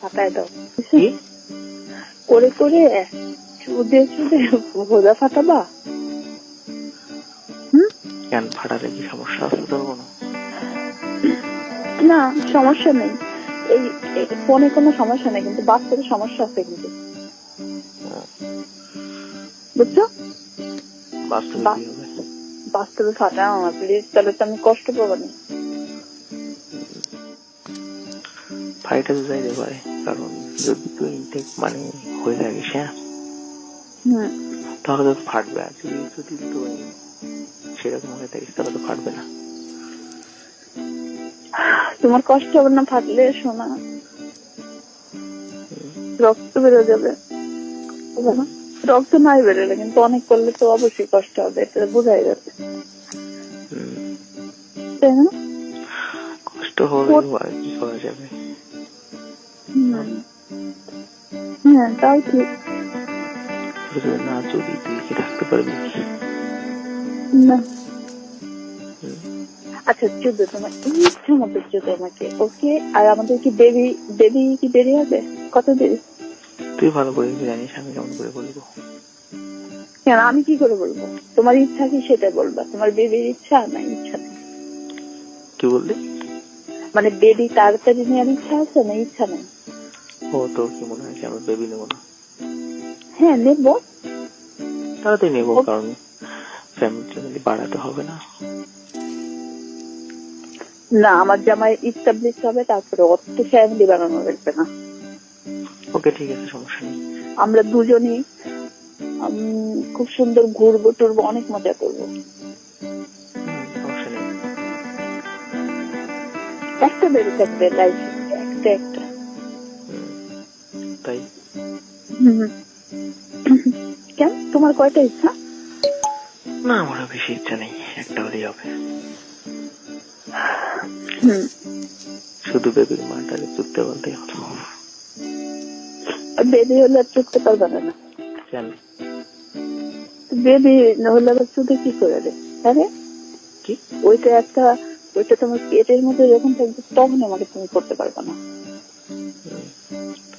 ফাটাই দাও করে করে, চুদে চুদে ভোজা ফাটাবা। কেন ফাটালে কি সমস্যা আছে তোর কোনো? না সমস্যা নেই, এই ফোনে কোনো সমস্যা নেই, কিন্তু বাস্তবে সমস্যা আছে কিন্তু, বুঝছো? বাস্তবে ফাটাও আমার প্লিজ, তাহলে তো আমি কষ্ট পাবো না। ফাইটাতে যাইতে পারে, কারণ যদি তুই ইনটেক মানে হয়ে থাকিস, হ্যাঁ তাহলে তো ফাটবে। আর যদি তুই সেরকম হয়ে থাকিস তাহলে তো ফাটবে না। তোমার কষ্ট হবে না ফাটলে? শোনা, রক্ত বেরো যাবে, রক্ত নাই বেরোলে কিন্তু অনেক করলে তো অবশ্যই কষ্ট হবে, এটা বোঝাই যাচ্ছে, তাই না? কষ্ট হলে আর কি করা যাবে? হ্যাঁ তাও ঠিক। না যদি তুই কি থাকতে পারবি না। আচ্ছা চুদো তোমার ইচ্ছা মতো চুদো আমাকে, ওকে? আর আমাদের কি দেরি হবে? কত দেরি? তুই ভালো করে জানিস আমি কেমন করে বলবো। কেন আমি কি করে বলবো? তোমার ইচ্ছা কি সেটা বলবা, তোমার বেবির ইচ্ছা না ইচ্ছা নেই? কি বললি? মানে বেবি তাড়াতাড়ি নেওয়ার ইচ্ছা আছে না ইচ্ছা নেই? ও তোর কি মনে হয় আমরা বেবি নেবো না? হ্যাঁ নেবো, তাড়াতাড়ি নেবো, কারণ ফ্যামিলি বাড়াতে হবে না। না আমার জামাই ইস্টাবলিশ হবে, তারপরে অত ফ্যামিলি বানানো লাগবে না। ওকে ঠিক আছে, সমস্যা নেই। আমরা দুজনই খুব সুন্দর ঘুরবো টুরবো, অনেক মজা করবো। সমস্যা নেই। একটা বেবি থাকবে লাইফে, একটা। তাই? কেন তোমার কয়টা ইচ্ছা? না আমারও বেশি ইচ্ছা নেই, একটা হলেই হবে। শুধু বেবির মাটাকে চুপতে বলতেই হতো। বেবি হলে আর চুপতে পারবে না। কেন? বেবি হলে আবার চুপে কি করে রে? আরে কি ওইটা তোমার পেটের মধ্যে যখন থাকবে তখন আমাকে তুমি করতে পারবে না।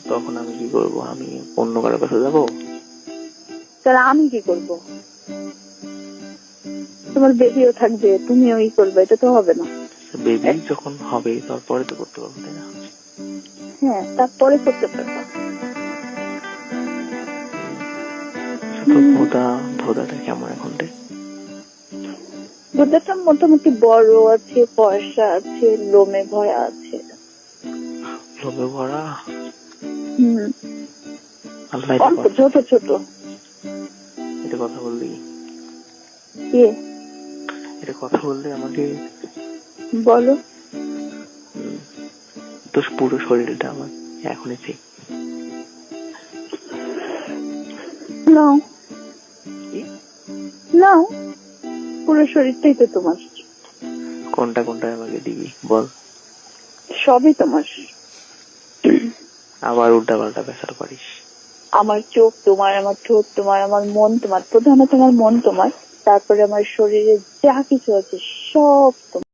তখন আমি কি করবো? আমি অন্য কারোর কাছে যাবো? তাহলে আমি কি করবো? তোমার বেবিও থাকবে, তুমিও করবে, এটা তো হবে না। বেবি যখন হবে তারপরে তো করতে পারবো, তাই না? হ্যাঁ তারপরে করতে পারবো। ভোদাটা কেমন এখন রে? ভোদাটা মোটামুটি বড় আছে, পয়সা আছে, লোমে ভরা আছে। লোমে ভরা? অল্প ছোট ছোট। এটা কথা বললি? এটা কথা বললে আমাকে বলো। তোর পুরো শরীরটা আমার এখনই ঠিক। নাও পুরো শরীরটাই তো তোমার। কোনটা আমাকে দিবি বল? সবই তোমার। আবার উল্টা পাল্টা বেসার পারিস। আমার চোখ তোমার, আমার ঠোঁট তোমার, আমার মন তোমার, প্রধানত আমার মন তোমার, তারপরে আমার শরীরে যা কিছু আছে সব তোমার।